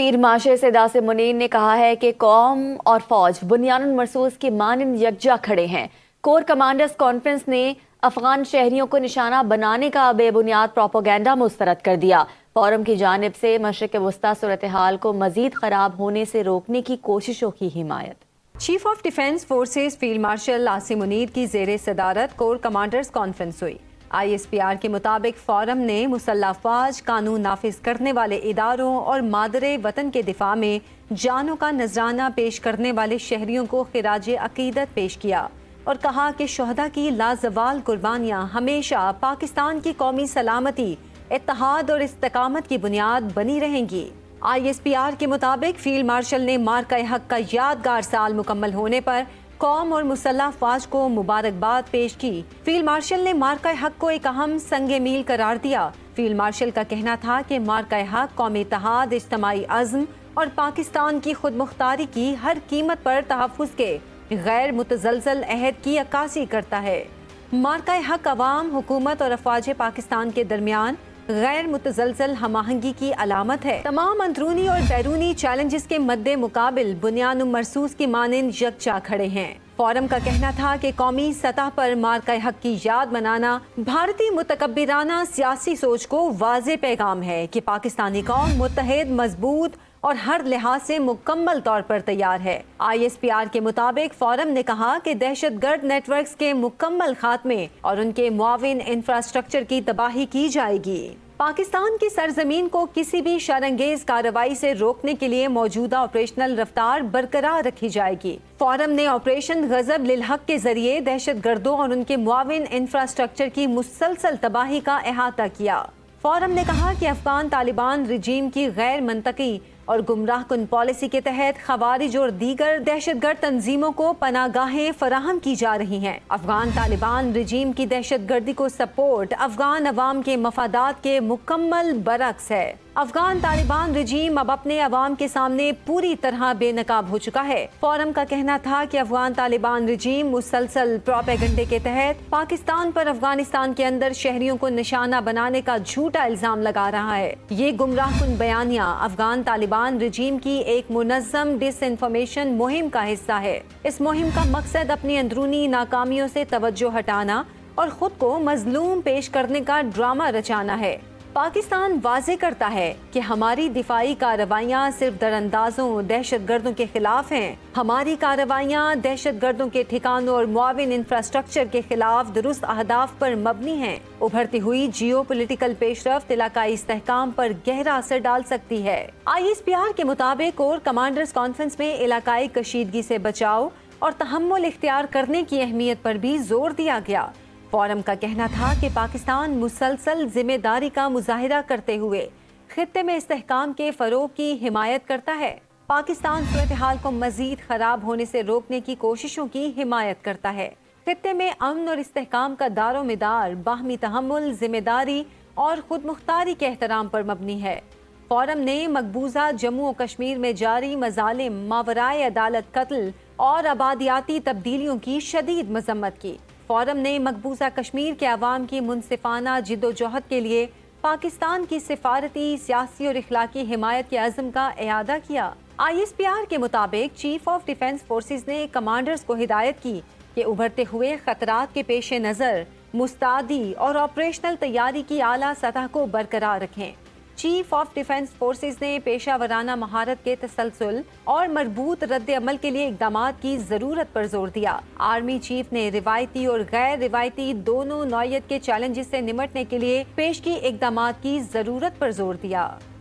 Field marshal Syed Asim Munir نے کہا ہے کہ قوم اور فوج بنیان مرصوص کی مانند یکجا کھڑے ہیں۔ کور کمانڈرز کانفرنس نے افغان شہریوں کو نشانہ بنانے کا بے بنیاد پروپیگنڈا مسترد کر دیا۔ فورم کی جانب سے مشرق وسطی صورتحال کو مزید خراب ہونے سے روکنے کی کوششوں کی حمایت۔ Chief of defence forces field marshal Asim Munir کی زیر صدارت کور کمانڈرز کانفرنس ہوئی۔ ISPR کے مطابق فورم نے مسلح افواج، قانون نافذ کرنے والے اداروں اور مادر وطن کے دفاع میں جانوں کا نذرانہ پیش کرنے والے شہریوں کو خراج عقیدت پیش کیا اور کہا کہ شہداء کی لازوال قربانیاں ہمیشہ پاکستان کی قومی سلامتی، اتحاد اور استقامت کی بنیاد بنی رہیں گی۔ ISPR کے مطابق فیلڈ مارشل نے مارکہ حق کا یادگار سال مکمل ہونے پر قوم اور مسلح افواج کو مبارکباد پیش کی۔ فیلڈ مارشل نے مارکہ حق کو ایک اہم سنگ میل قرار دیا۔ فیلڈ مارشل کا کہنا تھا کہ مارکہ حق قومی اتحاد، اجتماعی عزم اور پاکستان کی خود مختاری کی ہر قیمت پر تحفظ کے غیر متزلزل عہد کی عکاسی کرتا ہے۔ مارکہ حق عوام، حکومت اور افواج پاکستان کے درمیان غیر متزلزل ہم آہنگی کی علامت ہے۔ تمام اندرونی اور بیرونی چیلنجز کے مد مقابل بنیان مرصوص کی مانند یکجا کھڑے ہیں۔ فورم کا کہنا تھا کہ قومی سطح پر مارکہ حق کی یاد منانا بھارتی متکبرانہ سیاسی سوچ کو واضح پیغام ہے کہ پاکستانی قوم متحد، مضبوط اور ہر لحاظ سے مکمل طور پر تیار ہے۔ ISPR کے مطابق فورم نے کہا کہ دہشت گرد نیٹ ورکس کے مکمل خاتمے اور ان کے معاون انفراسٹرکچر کی تباہی کی جائے گی۔ پاکستان کی سرزمین کو کسی بھی شرانگیز کارروائی سے روکنے کے لیے موجودہ آپریشنل رفتار برقرار رکھی جائے گی۔ فورم نے آپریشن غضب للحق کے ذریعے دہشت گردوں اور ان کے معاون انفراسٹرکچر کی مسلسل تباہی کا احاطہ کیا۔ فورم نے کہا کہ افغان طالبان رجیم کی غیر منطقی اور گمراہ کن پالیسی کے تحت خوارج اور دیگر دہشت گرد تنظیموں کو پناہ گاہیں فراہم کی جا رہی ہیں۔ افغان طالبان رجیم کی دہشت گردی کو سپورٹ افغان عوام کے مفادات کے مکمل برعکس ہے۔ افغان طالبان رجیم اب اپنے عوام کے سامنے پوری طرح بے نقاب ہو چکا ہے۔ فورم کا کہنا تھا کہ افغان طالبان رجیم مسلسل پروپیگنڈے کے تحت پاکستان پر افغانستان کے اندر شہریوں کو نشانہ بنانے کا جھوٹا الزام لگا رہا ہے۔ یہ گمراہ کن بیانیہ افغان طالبان رجیم کی ایک منظم ڈس انفارمیشن مہم کا حصہ ہے۔ اس مہم کا مقصد اپنی اندرونی ناکامیوں سے توجہ ہٹانا اور خود کو مظلوم پیش کرنے کا ڈرامہ رچانا ہے۔ پاکستان واضح کرتا ہے کہ ہماری دفاعی کارروائیاں صرف دراندازوں، دہشت گردوں کے خلاف ہیں۔ ہماری کارروائیاں دہشت گردوں کے ٹھکانوں اور معاون انفراسٹرکچر کے خلاف درست اہداف پر مبنی ہیں۔ ابھرتی ہوئی جیو پولیٹیکل پیش رفت علاقائی استحکام پر گہرا اثر ڈال سکتی ہے۔ ISPR کے مطابق کور کمانڈرز کانفرنس میں علاقائی کشیدگی سے بچاؤ اور تحمل اختیار کرنے کی اہمیت پر بھی زور دیا گیا۔ فورم کا کہنا تھا کہ پاکستان مسلسل ذمہ داری کا مظاہرہ کرتے ہوئے خطے میں استحکام کے فروغ کی حمایت کرتا ہے۔ پاکستان صورتحال کو مزید خراب ہونے سے روکنے کی کوششوں کی حمایت کرتا ہے۔ خطے میں امن اور استحکام کا دار و مدار باہمی تحمل، ذمہ داری اور خود مختاری کے احترام پر مبنی ہے۔ فورم نے مقبوضہ جموں و کشمیر میں جاری مظالم، ماورائے عدالت قتل اور آبادیاتی تبدیلیوں کی شدید مذمت کی۔ فورم نے مقبوضہ کشمیر کے عوام کی منصفانہ جدوجہد کے لیے پاکستان کی سفارتی، سیاسی اور اخلاقی حمایت کے عزم کا اعادہ کیا۔ ISPR کے مطابق چیف آف ڈیفنس فورسز نے کمانڈرز کو ہدایت کی کہ ابھرتے ہوئے خطرات کے پیش نظر مستعدی اور آپریشنل تیاری کی اعلیٰ سطح کو برقرار رکھیں۔ چیف آف ڈیفنس فورسز نے پیشہ ورانہ مہارت کے تسلسل اور مربوط رد عمل کے لیے اقدامات کی ضرورت پر زور دیا۔ آرمی چیف نے روایتی اور غیر روایتی دونوں نوعیت کے چیلنجز سے نمٹنے کے لیے پیش کی اقدامات کی ضرورت پر زور دیا۔